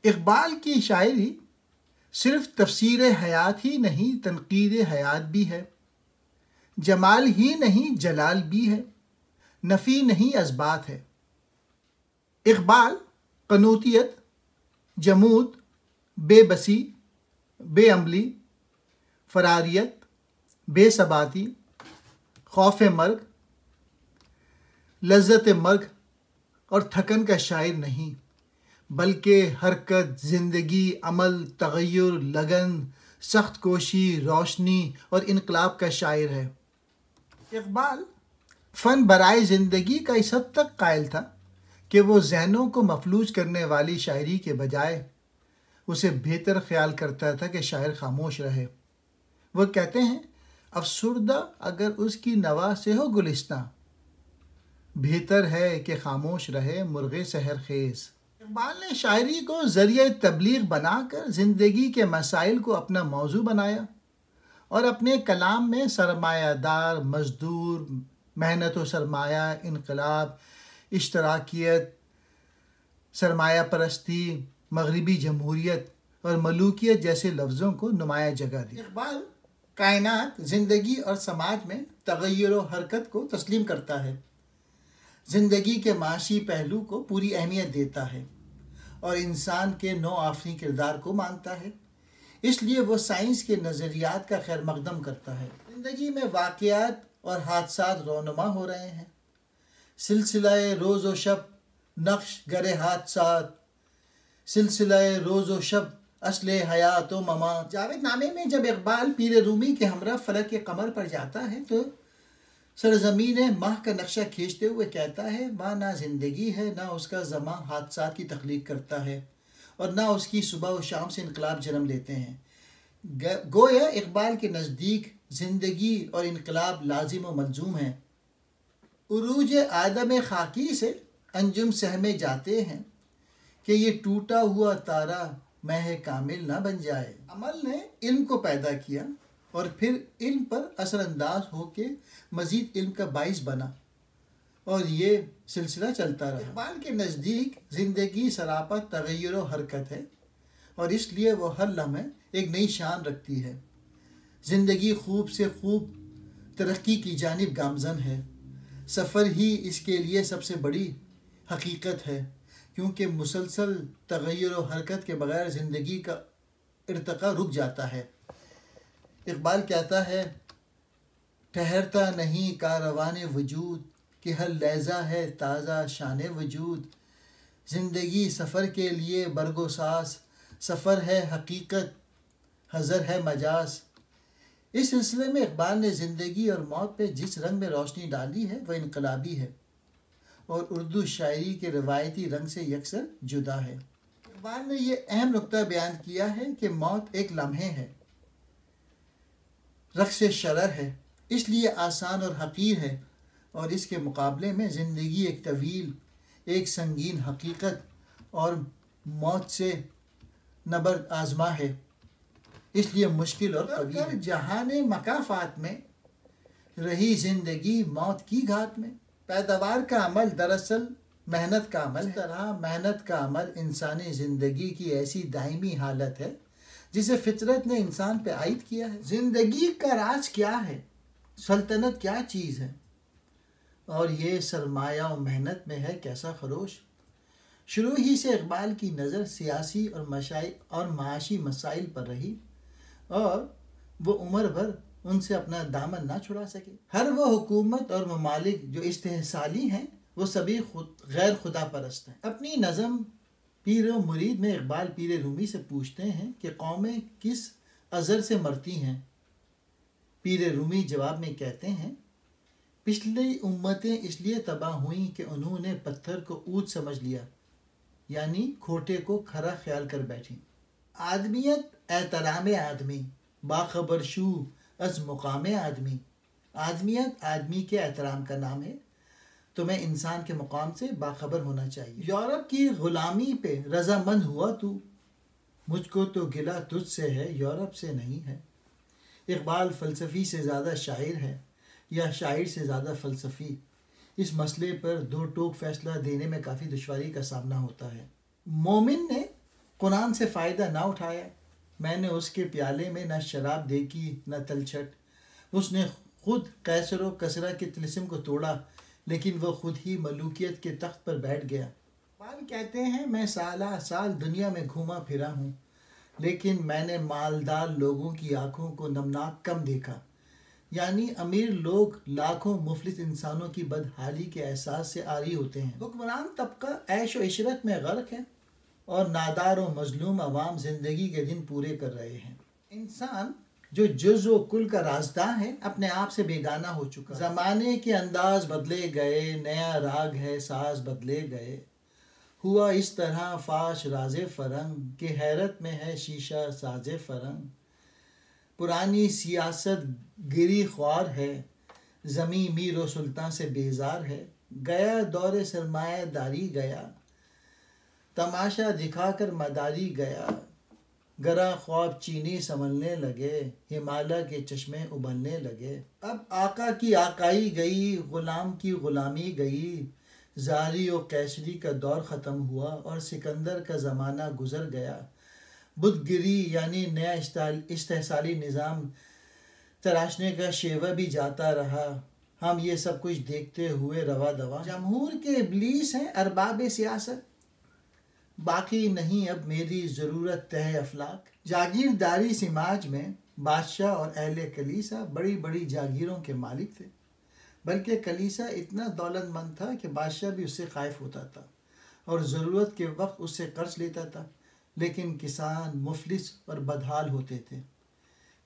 اقبال کی شاعری صرف تفسیر حیات ہی نہیں، تنقید حیات بھی ہے، جمال ہی نہیں جلال بھی ہے، نفی نہیں اثبات ہے۔ اقبال قنوطیت، جمود، بے بسی، بے عملی، فراریت، بے ثباتی، خوف مرگ، لذت مرگ اور تھکن کا شاعر نہیں، بلکہ حرکت، زندگی، عمل، تغیر، لگن، سخت کوشی، روشنی اور انقلاب کا شاعر ہے۔ اقبال فن برائے زندگی کا اس حد تک قائل تھا کہ وہ ذہنوں کو مفلوج کرنے والی شاعری کے بجائے اسے بہتر خیال کرتا تھا کہ شاعر خاموش رہے۔ وہ کہتے ہیں، افسردہ اگر اس کی نوا سے ہو گلستاں، بہتر ہے کہ خاموش رہے مرغ سحر خیز۔ اقبال نے شاعری کو ذریعہ تبلیغ بنا کر زندگی کے مسائل کو اپنا موضوع بنایا اور اپنے کلام میں سرمایہ دار، مزدور، محنت و سرمایہ، انقلاب، اشتراکیت، سرمایہ پرستی، مغربی جمہوریت اور ملوکیت جیسے لفظوں کو نمایاں جگہ دی۔ اقبال کائنات، زندگی اور سماج میں تغیر و حرکت کو تسلیم کرتا ہے، زندگی کے معاشی پہلو کو پوری اہمیت دیتا ہے اور انسان کے نو آفریں کردار کو مانتا ہے۔ اس لیے وہ سائنس کے نظریات کا خیر مقدم کرتا ہے۔ زندگی میں واقعات اور حادثات رونما ہو رہے ہیں، سلسلہ روز و شب نقش گرے حادثات، سلسلہ روز و شب اصل حیات و ممات۔ جاوید نامے میں جب اقبال پیر رومی کے ہمراہ فلک قمر پر جاتا ہے تو سرزمین ماہ کا نقشہ کھینچتے ہوئے کہتا ہے، وہاں نہ زندگی ہے، نہ اس کا زماں حادثات کی تخلیق کرتا ہے اور نہ اس کی صبح و شام سے انقلاب جنم لیتے ہیں۔ گویا اقبال کے نزدیک زندگی اور انقلاب لازم و ملزوم ہیں۔ عروج آدم خاکی سے انجم سہمے جاتے ہیں کہ یہ ٹوٹا ہوا تارا مہ کامل نہ بن جائے۔ عمل نے علم کو پیدا کیا اور پھر علم پر اثر انداز ہو کے مزید علم کا باعث بنا اور یہ سلسلہ چلتا رہا۔ اقبال کے نزدیک زندگی سراپا تغیر و حرکت ہے اور اس لیے وہ ہر لمحے ایک نئی شان رکھتی ہے۔ زندگی خوب سے خوب ترقی کی جانب گامزن ہے، سفر ہی اس کے لیے سب سے بڑی حقیقت ہے، کیونکہ مسلسل تغیر و حرکت کے بغیر زندگی کا ارتقا رک جاتا ہے۔ اقبال کہتا ہے، ٹھہرتا نہیں کاروان وجود کہ ہر لحظہ ہے تازہ شان وجود۔ زندگی سفر کے لیے برگ و ساز، سفر ہے حقیقت، حضر ہے مجاز۔ اس سلسلے میں اقبال نے زندگی اور موت پہ جس رنگ میں روشنی ڈالی ہے وہ انقلابی ہے اور اردو شاعری کے روایتی رنگ سے یکسر جدا ہے۔ اقبال نے یہ اہم نقطہ بیان کیا ہے کہ موت ایک لمحے ہے، رقص شرر ہے، اس لیے آسان اور حقیر ہے، اور اس کے مقابلے میں زندگی ایک طویل، ایک سنگین حقیقت اور موت سے نبرد آزما ہے، اس لیے مشکل اور قوی ہے۔ جہان مکافات میں رہی زندگی موت کی گھات میں۔ پیداوار کا عمل دراصل محنت کا عمل ہے۔ اس طرح محنت کا عمل انسانی زندگی کی ایسی دائمی حالت ہے جسے فطرت نے انسان پہ عائد کیا ہے۔ زندگی کا راز کیا ہے؟ سلطنت کیا چیز ہے؟ اور یہ سرمایہ و محنت میں ہے کیسا خروش؟ شروع ہی سے اقبال کی نظر سیاسی اور معاشی مسائل پر رہی اور وہ عمر بھر ان سے اپنا دامن نہ چھڑا سکے۔ ہر وہ حکومت اور ممالک جو استحصالی ہیں وہ سبھی غیر خدا پرست ہیں۔ اپنی نظم پیر و مرید میں اقبال پیر رومی سے پوچھتے ہیں کہ قومیں کس عذر سے مرتی ہیں؟ پیر رومی جواب میں کہتے ہیں، پچھلی امتیں اس لیے تباہ ہوئیں کہ انہوں نے پتھر کو اونچ سمجھ لیا، یعنی کھوٹے کو کھرا خیال کر بیٹھی۔ آدمیت احترام آدمی، باخبر شو از مقام آدمی۔ آدمیت آدمی کے احترام کا نام ہے، تمہیں انسان کے مقام سے باخبر ہونا چاہیے۔ یورپ کی غلامی پہ رضامند ہوا تو، مجھ کو تو گلہ تجھ سے ہے یورپ سے نہیں ہے۔ اقبال فلسفی سے زیادہ شاعر ہے یا شاعر سے زیادہ فلسفی، اس مسئلے پر دو ٹوک فیصلہ دینے میں کافی دشواری کا سامنا ہوتا ہے۔ مومن نے قرآن سے فائدہ نہ اٹھایا، میں نے اس کے پیالے میں نہ شراب دیکھی نہ تلچھٹ۔ اس نے خود قیصر و کسریٰ کے طلسم کو توڑا، لیکن وہ خود ہی ملوکیت کے تخت پر بیٹھ گیا۔ اقبال کہتے ہیں میں سالہ سال دنیا میں گھوما پھرا ہوں، لیکن میں نے مالدار لوگوں کی آنکھوں کو نمناک کم دیکھا۔ یعنی امیر لوگ لاکھوں مفلس انسانوں کی بدحالی کے احساس سے عاری ہوتے ہیں۔ حکمران طبقہ عیش و عشرت میں غرق ہے اور نادار و مظلوم عوام زندگی کے دن پورے کر رہے ہیں۔ انسان جو جز و کل کا رازداں ہے اپنے آپ سے بیگانہ ہو چکا۔ زمانے کے انداز بدلے گئے، نیا راگ ہے ساز بدلے گئے، ہوا اس طرح فاش راز فرنگ کہ حیرت میں ہے شیشہ ساز فرنگ۔ پرانی سیاست گری خوار ہے، زمیں میر و سلطان سے بیزار ہے۔ گیا دور سرمایہ داری گیا، تماشا دکھا کر مداری گیا۔ گراں خواب چینی سنبھلنے لگے، ہمالیہ کے چشمے ابلنے لگے۔ اب آقا کی آقائی گئی، غلام کی غلامی گئی، زاری و قیصری کا دور ختم ہوا اور سکندر کا زمانہ گزر گیا۔ بدھ گری یعنی نیا استحصالی نظام تراشنے کا شیوہ بھی جاتا رہا، ہم یہ سب کچھ دیکھتے ہوئے روا دوا۔ جمہور کے ابلیس ہیں ارباب سیاست، باقی نہیں اب میری ضرورت تہ افلاک۔ جاگیرداری سماج میں بادشاہ اور اہل کلیسا بڑی بڑی جاگیروں کے مالک تھے، بلکہ کلیسا اتنا دولت مند تھا کہ بادشاہ بھی اس سے خائف ہوتا تھا اور ضرورت کے وقت اس سے قرض لیتا تھا، لیکن کسان مفلس اور بدحال ہوتے تھے۔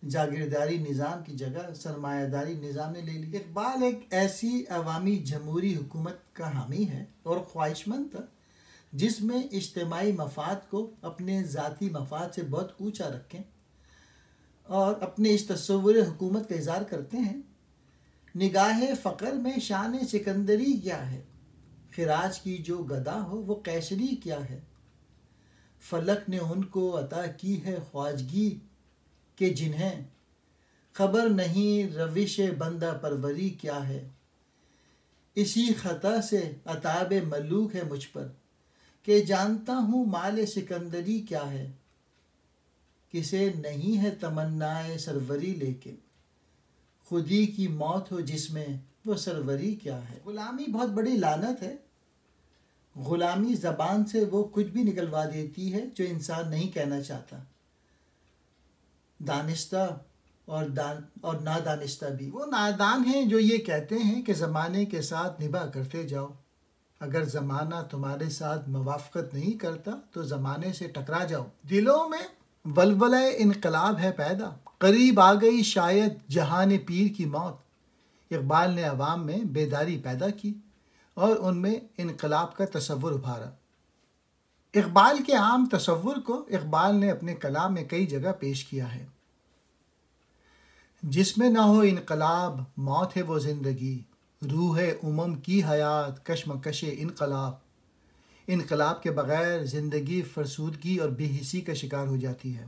جاگیرداری نظام کی جگہ سرمایہ داری نظام نے لے لی۔ اقبال ایک ایسی عوامی جمہوری حکومت کا حامی ہے اور خواہش مند تھا جس میں اجتماعی مفاد کو اپنے ذاتی مفاد سے بہت اونچا رکھیں، اور اپنے اس تصور حکومت کا اظہار کرتے ہیں۔ نگاہ فقر میں شان سکندری کیا ہے، خراج کی جو گدا ہو وہ قیصری کیا ہے۔ فلک نے ان کو عطا کی ہے خواجگی کہ جنہیں خبر نہیں روش بندہ پروری کیا ہے۔ اسی خطا سے عتاب ملوک ہے مجھ پر کہ جانتا ہوں مال سکندری کیا ہے۔ کسے نہیں ہے تمنائے سروری لیکن خودی کی موت ہو جس میں وہ سروری کیا ہے۔ غلامی بہت بڑی لعنت ہے۔ غلامی زبان سے وہ کچھ بھی نکلوا دیتی ہے جو انسان نہیں کہنا چاہتا، دانستہ اور نادانستہ بھی۔ وہ نادان ہیں جو یہ کہتے ہیں کہ زمانے کے ساتھ نبھا کرتے جاؤ، اگر زمانہ تمہارے ساتھ موافقت نہیں کرتا تو زمانے سے ٹکرا جاؤ۔ دلوں میں ولولہ انقلاب ہے پیدا، قریب آ گئی شاید جہان پیر کی موت۔ اقبال نے عوام میں بیداری پیدا کی اور ان میں انقلاب کا تصور ابھارا۔ اقبال کے عام تصور کو اقبال نے اپنے کلام میں کئی جگہ پیش کیا ہے۔ جس میں نہ ہو انقلاب موت ہے وہ زندگی، روح امم کی حیات کشمکش انقلاب۔ انقلاب کے بغیر زندگی فرسودگی اور بے حسی کا شکار ہو جاتی ہے۔